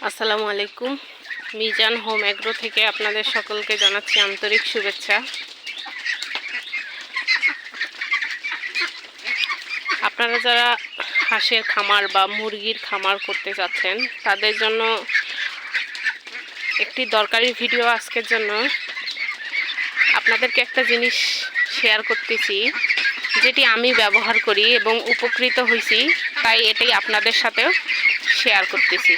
আসসালামু আলাইকুম। Mizan home agro থেকে আপনাদের সকলকে জানাচ্ছি আন্তরিক শুভেচ্ছা। আপনারা যারা হাঁসের খামার বা মুরগির খামার করতে যাচ্ছেন তাদের জন্য একটি দরকারি ভিডিও আজকের জন্য। আপনাদেরকে একটা জিনিস শেয়ার করতেছি যেটি আমি ব্যবহার করি এবং উপকৃত হয়েছি, তাই এটাই আপনাদের সাথেও শেয়ার করতেছি।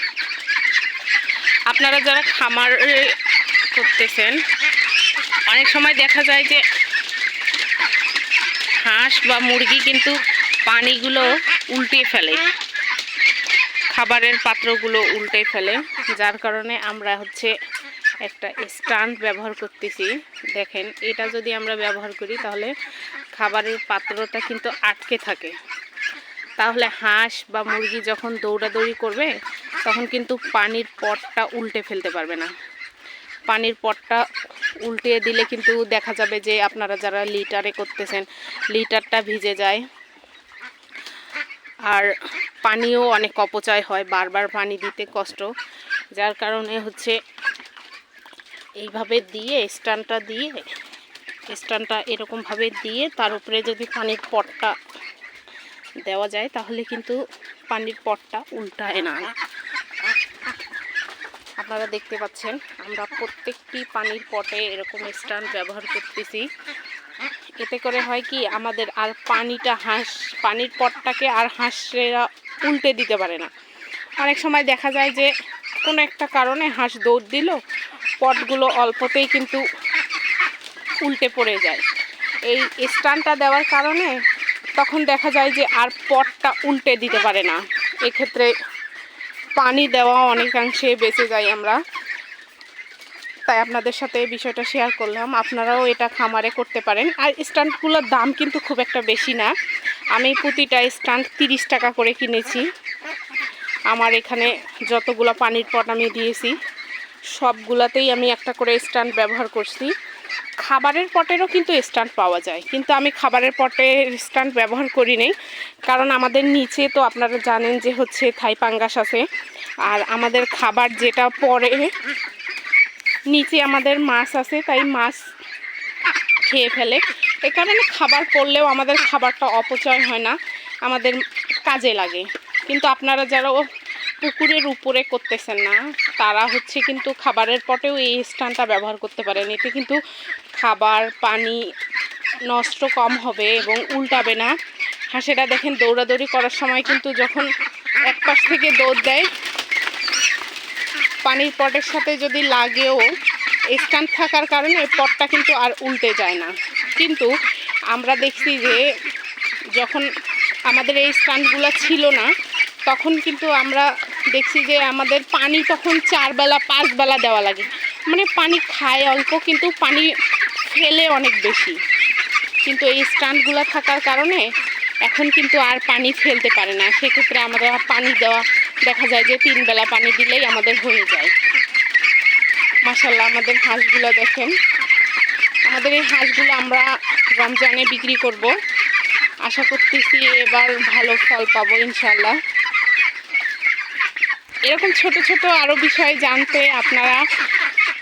আপনারা যারা খামার করতেছেন অনেক সময় দেখা যায় যে হাঁস বা মুরগি কিন্তু পানিগুলো উল্টে ফেলে, খাবারের পাত্রগুলো উল্টে ফেলে, যার কারণে আমরা একটা স্ট্যান্ড ব্যবহার করতেছি। দেখেন, এটা যদি আমরা ব্যবহার করি তাহলে খাবারের পাত্রটা কিন্তু আটকে থাকে। তাহলে হাঁস বা মুরগি যখন দৌড়াদৌড়ি করবে তখন কিন্তু পানির পটটা উল্টে ফেলতে পারবে না। পানির পটটা উল্টে দিলে কিন্তু দেখা যাবে যে আপনারা যারা লিটারে করতেছেন লিটারটা ভিজে যায়, আর পানিও অনেক অপচয় হয়, বারবার পানি দিতে কষ্ট। যার কারণে এইভাবে দিয়ে স্ট্যান্ডটা এরকমভাবে দিয়ে তার উপরে যদি পানির পটটা দেওয়া যায় তাহলে কিন্তু পানির পটটা উল্টায় না। আপনারা দেখতে পাচ্ছেন আমরা প্রত্যেকটি পানির পটে এরকম স্ট্যান্ড ব্যবহার করতেছি। এতে করে হয় কি, আমাদের আর পানির পটটাকে আর হাঁসেরা উল্টে দিতে পারে না। অনেক সময় দেখা যায় যে কোনো একটা কারণে হাঁস দৌড় দিল, পটগুলো অল্পতেই কিন্তু উল্টে পড়ে যায়। এই স্ট্যান্ডটা দেওয়ার কারণে তখন দেখা যায় যে আর পটটা উল্টে দিতে পারে না। এক্ষেত্রে পানি দেওয়া অনেকাংশে বেঁচে যায় আমরা। তাই আপনাদের সাথে এই বিষয়টা শেয়ার করলাম। আপনারাও এটা খামারে করতে পারেন। আর স্ট্যান্ডগুলোর দাম কিন্তু খুব একটা বেশি না। আমি প্রতিটা স্ট্যান্ড 30 টাকা করে কিনেছি। আমার এখানে যতগুলো পানির পট আমি দিয়েছি সবগুলাতেই আমি একটা করে স্ট্যান্ড ব্যবহার করছি। খাবারের পটেরও কিন্তু স্ট্যান্ড পাওয়া যায়, কিন্তু আমি খাবারের পটের স্ট্যান্ড ব্যবহার করি নাই, কারণ আমাদের নিচে তো আপনারা জানেন যে থাই পাঙ্গাস আছে, আর আমাদের খাবার যেটা পড়ে নিচে আমাদের মাছ আছে, তাই মাছ খেয়ে ফেলে। এ কারণে খাবার পড়লেও আমাদের খাবারটা অপচয় হয় না, আমাদের কাজে লাগে। কিন্তু আপনারা যারা পুকুরের উপরে করতেছেন না তারা কিন্তু খাবারের পটেও এই স্ট্যান্ডটা ব্যবহার করতে পারেন। এতে কিন্তু খাবার পানি নষ্ট কম হবে এবং উল্টাবে না। হাঁসেরা দেখেন দৌড়াদৌড়ি করার সময় কিন্তু যখন এক পাশ থেকে দৌড় দেয়, পানির পটের সাথে যদি লাগেও স্ট্যান্ড থাকার কারণে পটটা কিন্তু আর উল্টে যায় না। কিন্তু আমরা দেখছি যে যখন আমাদের এই স্ট্যান্ডগুলো ছিল না তখন কিন্তু আমরা দেখছি যে আমাদের পানি তখন 4 বেলা 5 বেলা দেওয়া লাগে। মানে পানি খায় অল্প কিন্তু পানি ফেলে অনেক বেশি। কিন্তু এই স্ট্যান্ডগুলো থাকার কারণে এখন কিন্তু আর পানি ফেলতে পারে না। সেক্ষেত্রে আমাদের পানি দেওয়া দেখা যায় যে 3 বেলা পানি দিলেই আমাদের হয়ে যায়। মাশাআল্লাহ, আমাদের হাঁসগুলো দেখেন। আমাদের এই হাঁসগুলো আমরা রমজানে বিক্রি করব, আশা করতেছি এবার ভালো ফল পাবো ইনশাআল্লাহ। এরকম ছোট ছোট আরও বিষয় জানতে আপনারা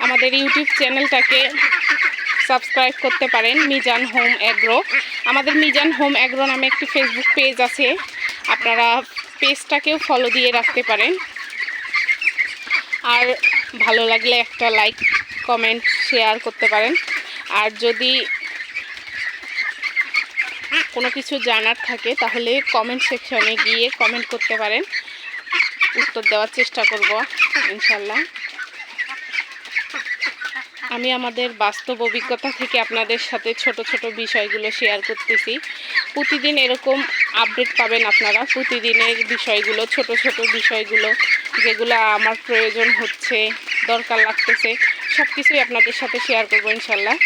আমাদের ইউটিউব চ্যানেলটাকে সাবস্ক্রাইব করতে পারেন, মিজান হোম এগ্রো। আমাদের মিজান হোম এগ্রো নামে একটি ফেসবুক পেজ আছে, আপনারা পেজটাকেও ফলো দিয়ে রাখতে পারেন। আর ভালো লাগলে একটা লাইক কমেন্ট শেয়ার করতে পারেন। আর যদি কোনো কিছু জানার থাকে তাহলে কমেন্ট সেকশনে গিয়ে কমেন্ট করতে পারেন, উত্তর দেওয়ার চেষ্টা করব ইনশাল্লাহ। আমি আমাদের বাস্তব অভিজ্ঞতা থেকে আপনাদের সাথে ছোট ছোট বিষয়গুলো শেয়ার করতেছি। প্রতিদিন এরকম আপডেট পাবেন আপনারা, প্রতিদিনের বিষয়গুলো, ছোট ছোট বিষয়গুলো যেগুলো আমার প্রয়োজন দরকার লাগতেছে, সব কিছুই আপনাদের সাথে শেয়ার করব ইনশাল্লাহ।